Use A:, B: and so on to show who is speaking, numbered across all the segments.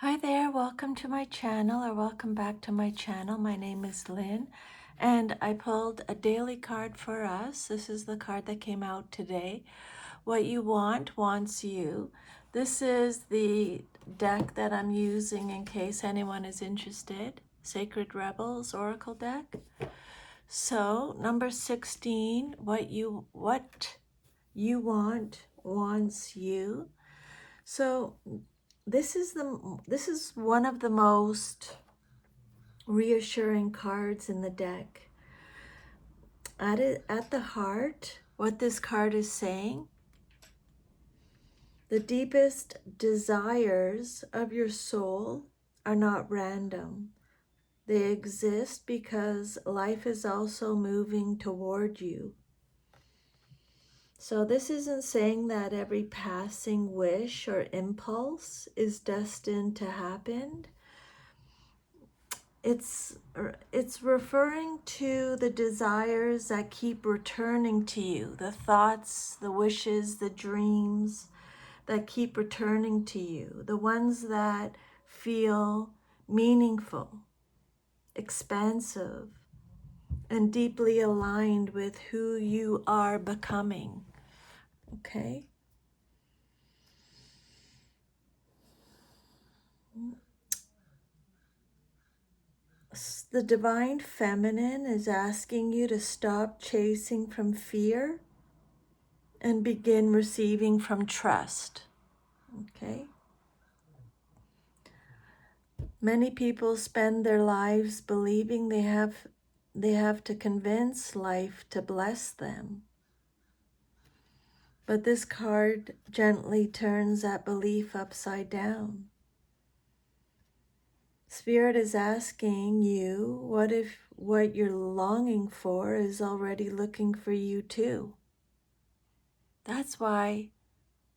A: Hi there, welcome to my channel or welcome back to my channel. My name is Lynn and I pulled a daily card for us. This is the card that came out today. What you want wants you. This is the deck that I'm using in case anyone is interested. Sacred Rebels Oracle deck. So number 16, what you want wants you. So this is one of the most reassuring cards in the deck. At the heart, what this card is saying, the deepest desires of your soul are not random. They exist because life is also moving toward you. So this isn't saying that every passing wish or impulse is destined to happen. It's referring to the desires that keep returning to you, the thoughts, the wishes, the dreams that keep returning to you, the ones that feel meaningful, expansive, and deeply aligned with who you are becoming. Okay? The divine feminine is asking you to stop chasing from fear and begin receiving from trust. Okay? Many people spend their lives believing they have to convince life to bless them. But this card gently turns that belief upside down. Spirit is asking you, what if what you're longing for is already looking for you too? That's why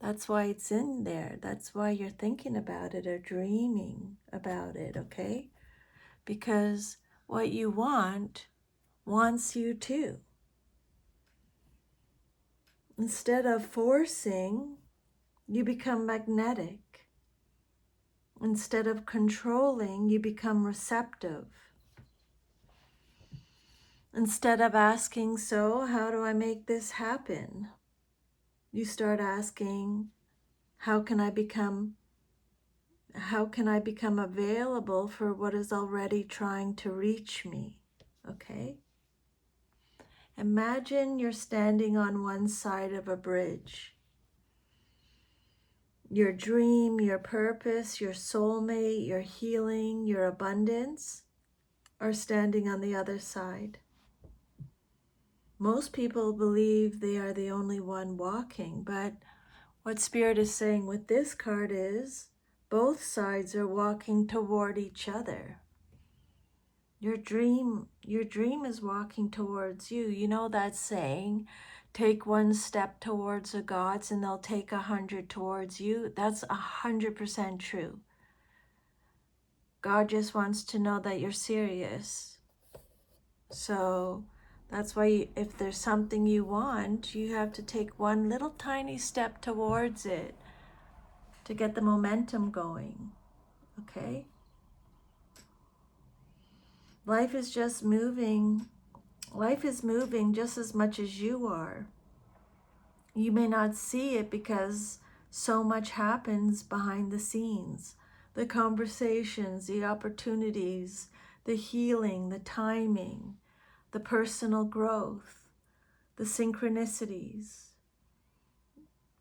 A: it's in there. That's why you're thinking about it or dreaming about it, okay? Because what you want wants you too. Instead of forcing, you become magnetic. Instead of controlling, you become receptive. Instead of asking, so how do I make this happen? You start asking, how can I become available for what is already trying to reach me? Okay? Imagine you're standing on one side of a bridge. Your dream, your purpose, your soulmate, your healing, your abundance are standing on the other side. Most people believe they are the only one walking, but what Spirit is saying with this card is both sides are walking toward each other. Your dream is walking towards you. You know that saying, take one step towards the gods and they'll take 100 towards you. That's 100% true. God just wants to know that you're serious. So that's why if there's something you want, you have to take one little tiny step towards it to get the momentum going. Okay? Life is just moving. Life is moving just as much as you are. You may not see it because so much happens behind the scenes. The conversations, the opportunities, the healing, the timing, the personal growth, the synchronicities.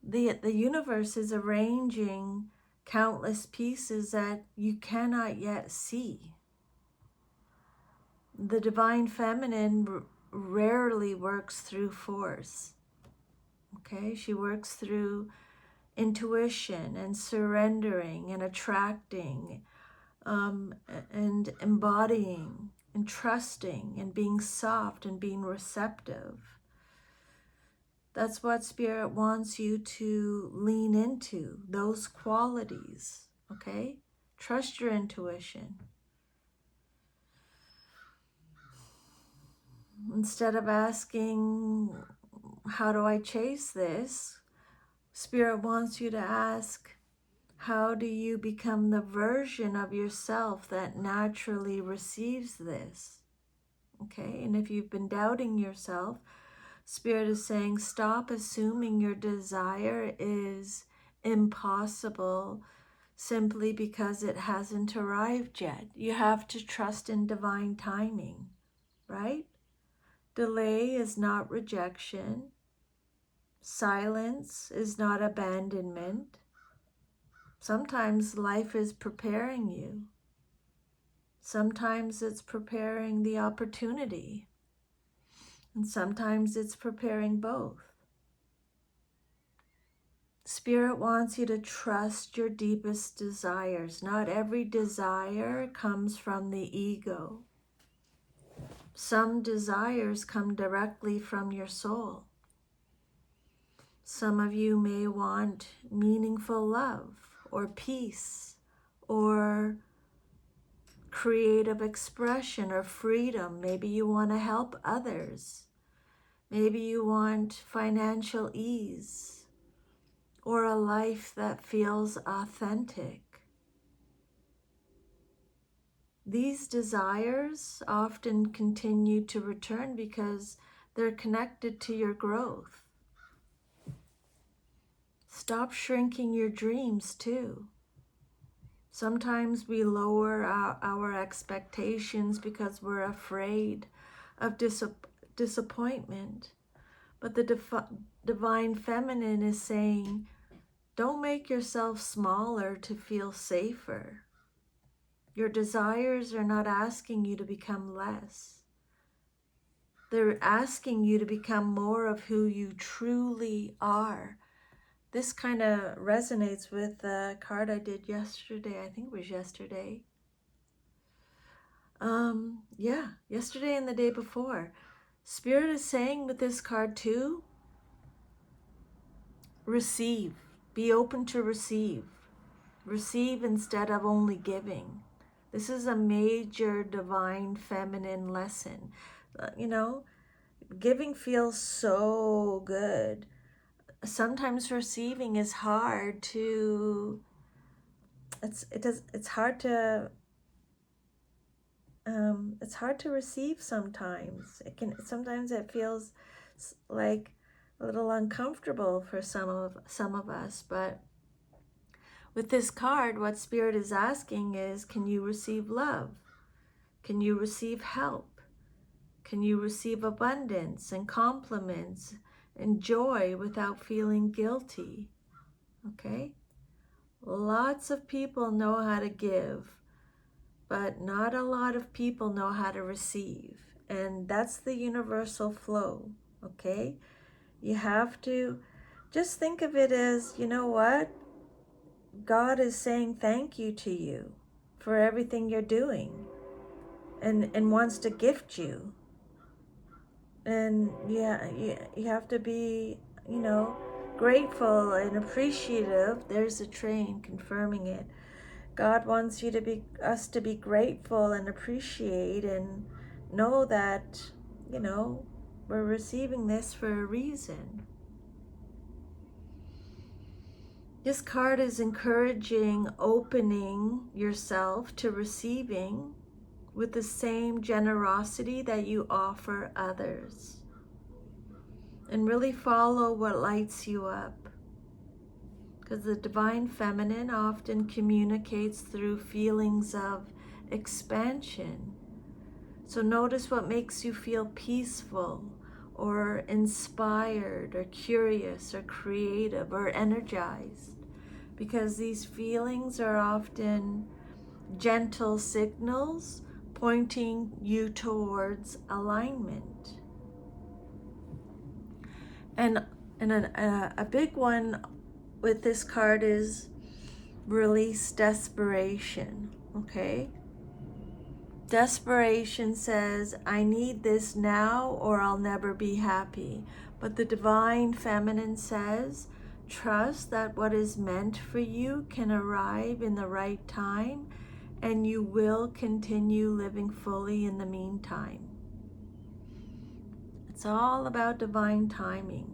A: The universe is arranging countless pieces that you cannot yet see. The divine feminine rarely works through force. Okay, she works through intuition and surrendering and attracting and embodying and trusting and being soft and being receptive. That's what Spirit wants you to lean into, those qualities, okay? Trust your intuition. Instead of asking, how do I chase this? Spirit wants you to ask, How do you become the version of yourself that naturally receives this? Okay, and if you've been doubting yourself, Spirit is saying stop assuming your desire is impossible simply because it hasn't arrived yet. You have to trust in divine timing, right? Delay is not rejection. Silence is not abandonment. Sometimes life is preparing you. Sometimes it's preparing the opportunity. And sometimes it's preparing both. Spirit wants you to trust your deepest desires. Not every desire comes from the ego. Some desires come directly from your soul. Some of you may want meaningful love or peace or creative expression or freedom. Maybe you want to help others. Maybe you want financial ease or a life that feels authentic. These desires often continue to return because they're connected to your growth. Stop shrinking your dreams too. Sometimes we lower our expectations because we're afraid of disappointment. But the divine feminine is saying, don't make yourself smaller to feel safer. Your desires are not asking you to become less. They're asking you to become more of who you truly are. This kind of resonates with the card I did yesterday. I think it was yesterday. Yesterday and the day before. Spirit is saying with this card too, receive. Be open to receive. Receive instead of only giving. This is a major divine feminine lesson. Giving feels so good. Sometimes receiving is hard to. It's hard to. It's hard to receive sometimes. Sometimes it feels like a little uncomfortable for some of us, but with this card, what Spirit is asking is, can you receive love? Can you receive help? Can you receive abundance and compliments and joy without feeling guilty? Okay? Lots of people know how to give, but not a lot of people know how to receive. And that's the universal flow, okay? You have to just think of it as, you know what? God is saying thank you to you for everything you're doing and wants to gift you. And yeah, you have to be, grateful and appreciative. There's a train confirming it. God wants us to be grateful and appreciate and know that, we're receiving this for a reason. This card is encouraging opening yourself to receiving with the same generosity that you offer others. And really follow what lights you up. Because the divine feminine often communicates through feelings of expansion. So notice what makes you feel peaceful or inspired or curious or creative or energized. Because these feelings are often gentle signals pointing you towards alignment. And a big one with this card is release desperation, okay? Desperation says, I need this now or I'll never be happy. But the divine feminine says, trust that what is meant for you can arrive in the right time and you will continue living fully in the meantime. It's all about divine timing.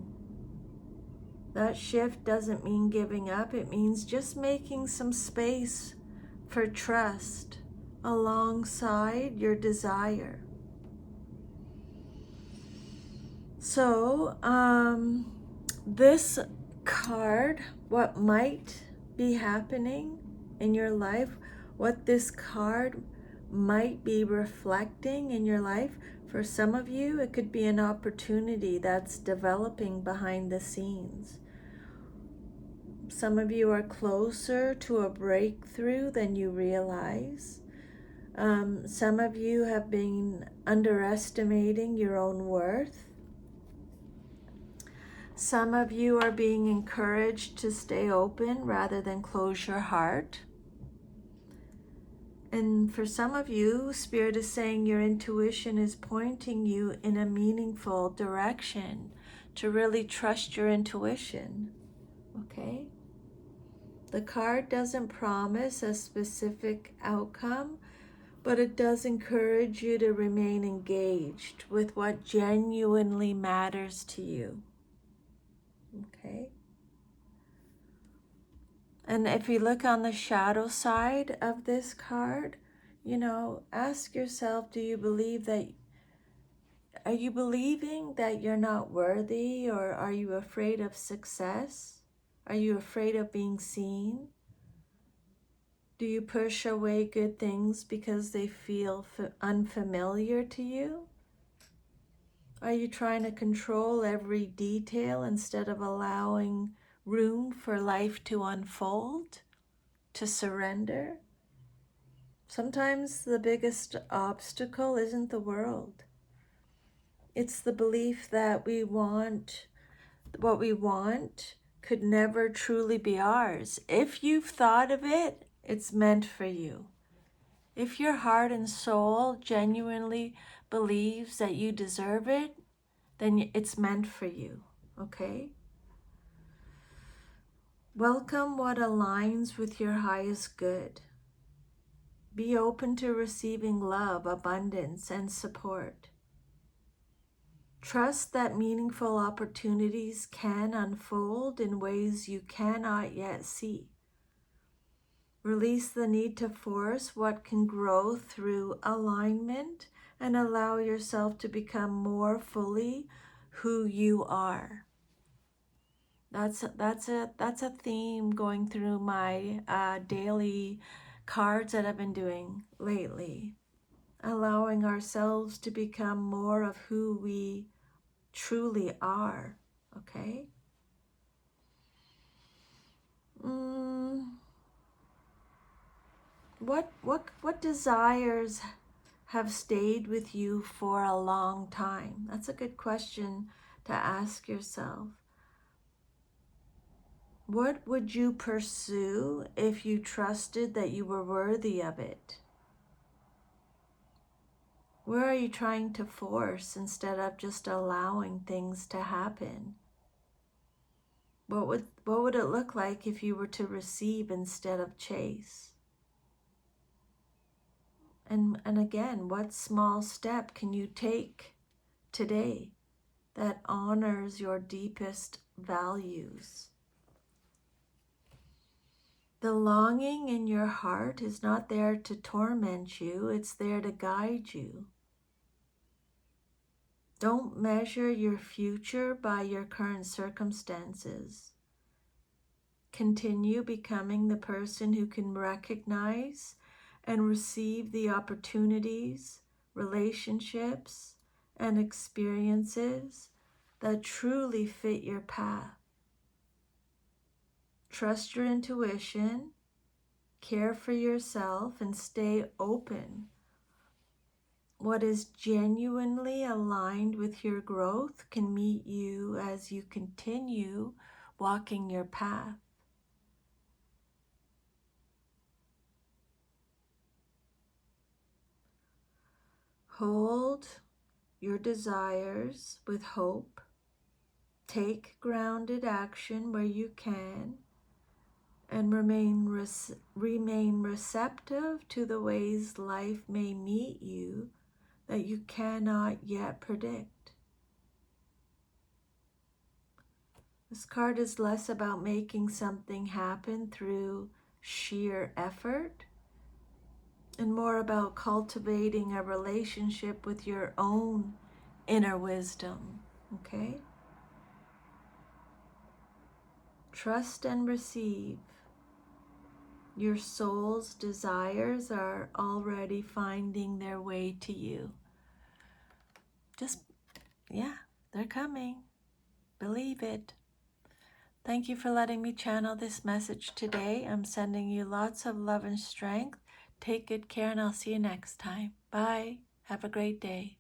A: That shift doesn't mean giving up. It means just making some space for trust alongside your desire. So, this card, what might be happening in your life, what this card might be reflecting in your life, for some of you, it could be an opportunity that's developing behind the scenes. Some of you are closer to a breakthrough than you realize. Some of you have been underestimating your own worth. Some of you are being encouraged to stay open rather than close your heart. And for some of you, Spirit is saying your intuition is pointing you in a meaningful direction to really trust your intuition. Okay? The card doesn't promise a specific outcome, but it does encourage you to remain engaged with what genuinely matters to you. Okay? And if you look on the shadow side of this card, ask yourself, are you believing that you're not worthy, or are you afraid of success? Are you afraid of being seen? Do you push away good things because they feel unfamiliar to you? Are you trying to control every detail instead of allowing room for life to unfold, to surrender? Sometimes the biggest obstacle isn't the world. It's the belief that what we want could never truly be ours. If you've thought of it, it's meant for you. If your heart and soul genuinely believes that you deserve it, then it's meant for you, okay? Welcome what aligns with your highest good. Be open to receiving love, abundance, and support. Trust that meaningful opportunities can unfold in ways you cannot yet see. Release the need to force what can grow through alignment, and allow yourself to become more fully who you are. That's a theme going through my daily cards that I've been doing lately. Allowing ourselves to become more of who we truly are. Okay? What desires have stayed with you for a long time? That's a good question to ask yourself. What would you pursue if you trusted that you were worthy of it? Where are you trying to force instead of just allowing things to happen? What would it look like if you were to receive instead of chase? And again, what small step can you take today that honors your deepest values? The longing in your heart is not there to torment you, it's there to guide you. Don't measure your future by your current circumstances. Continue becoming the person who can recognize and receive the opportunities, relationships, and experiences that truly fit your path. Trust your intuition, care for yourself, and stay open. What is genuinely aligned with your growth can meet you as you continue walking your path. Hold your desires with hope. Take grounded action where you can, and remain receptive to the ways life may meet you that you cannot yet predict. This card is less about making something happen through sheer effort and more about cultivating a relationship with your own inner wisdom. Okay? Trust and receive. Your soul's desires are already finding their way to you. Just, yeah, they're coming. Believe it. Thank you for letting me channel this message today. I'm sending you lots of love and strength. Take good care, and I'll see you next time. Bye. Have a great day.